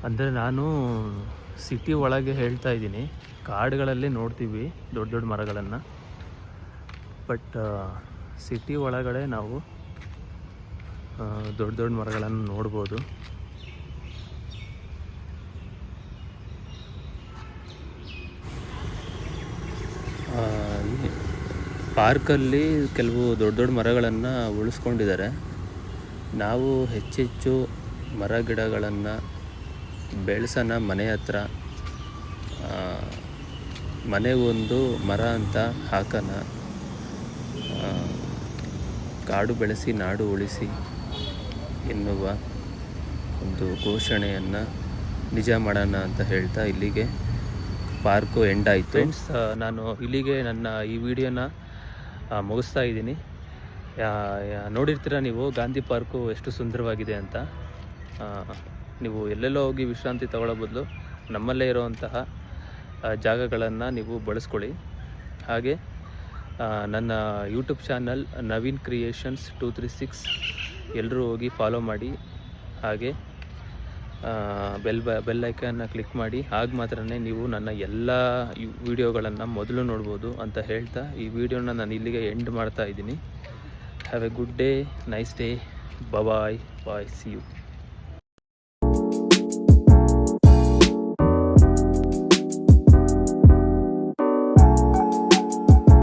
ಅಂದರೆ ನಾನು ಸಿಟಿ ಒಳಗೆ ಹೇಳ್ತಾ ಇದ್ದೀನಿ, ಕಾಡುಗಳಲ್ಲಿ ನೋಡ್ತೀವಿ ದೊಡ್ಡ ದೊಡ್ಡ ಮರಗಳನ್ನು, ಬಟ್ ಸಿಟಿ ಒಳಗಡೆ ನಾವು ದೊಡ್ಡ ದೊಡ್ಡ ಮರಗಳನ್ನು ನೋಡ್ಬೋದು. ಪಾರ್ಕಲ್ಲಿ ಕೆಲವು ದೊಡ್ಡ ದೊಡ್ಡ ಮರಗಳನ್ನು ಉಳಿಸ್ಕೊಂಡಿದ್ದಾರೆ. ನಾವು ಹೆಚ್ಚೆಚ್ಚು ಮರ ಗಿಡಗಳನ್ನು ಬೆಳೆಸೋಣ ಮನೆ ಹತ್ರ, ಮನೆಗೊಂದು ಮರ ಅಂತ ಹಾಕೋಣ, ಕಾಡು ಬೆಳೆಸಿ ನಾಡು ಉಳಿಸಿ ಎನ್ನುವ ಒಂದು ಘೋಷಣೆಯನ್ನು ನಿಜ ಮಾಡೋಣ ಅಂತ ಹೇಳ್ತಾ ಇಲ್ಲಿಗೆ ಪಾರ್ಕು ಎಂಡ್ ಆಯಿತು. ಫ್ರೆಂಡ್ಸ್, ನಾನು ಇಲ್ಲಿಗೆ ನನ್ನ ಈ ವಿಡಿಯೋನ ಮುಗಿಸ್ತಾ ಇದ್ದೀನಿ. ನೋಡಿರ್ತೀರ ನೀವು ಗಾಂಧಿ ಪಾರ್ಕು ಎಷ್ಟು ಸುಂದರವಾಗಿದೆ ಅಂತ. ನೀವು ಎಲ್ಲೆಲ್ಲೋ ಹೋಗಿ ವಿಶ್ರಾಂತಿ ತಗೊಳ್ಳೋ ಬದಲು ನಮ್ಮಲ್ಲೇ ಇರುವಂತಹ ಜಾಗಗಳನ್ನು ನೀವು ಬಳಸ್ಕೊಳ್ಳಿ. ಹಾಗೆ ನನ್ನ ಯೂಟ್ಯೂಬ್ ಚಾನಲ್ ನವೀನ್ ಕ್ರಿಯೇಷನ್ಸ್ 236 ಎಲ್ಲರೂ ಹೋಗಿ ಫಾಲೋ ಮಾಡಿ. ಹಾಗೆ ಬೆಲ್ ಐಕನ್ನ ಕ್ಲಿಕ್ ಮಾಡಿ. ಆಗ ಮಾತ್ರ ನೀವು ನನ್ನ ಎಲ್ಲ ವಿಡಿಯೋಗಳನ್ನು ಮೊದಲು ನೋಡ್ಬೋದು ಅಂತ ಹೇಳ್ತಾ ಈ ವಿಡಿಯೋನ ನಾನು ಇಲ್ಲಿಗೆ ಎಂಡ್ ಮಾಡ್ತಾ ಇದ್ದೀನಿ. Have a good day, nice day, bye, see you.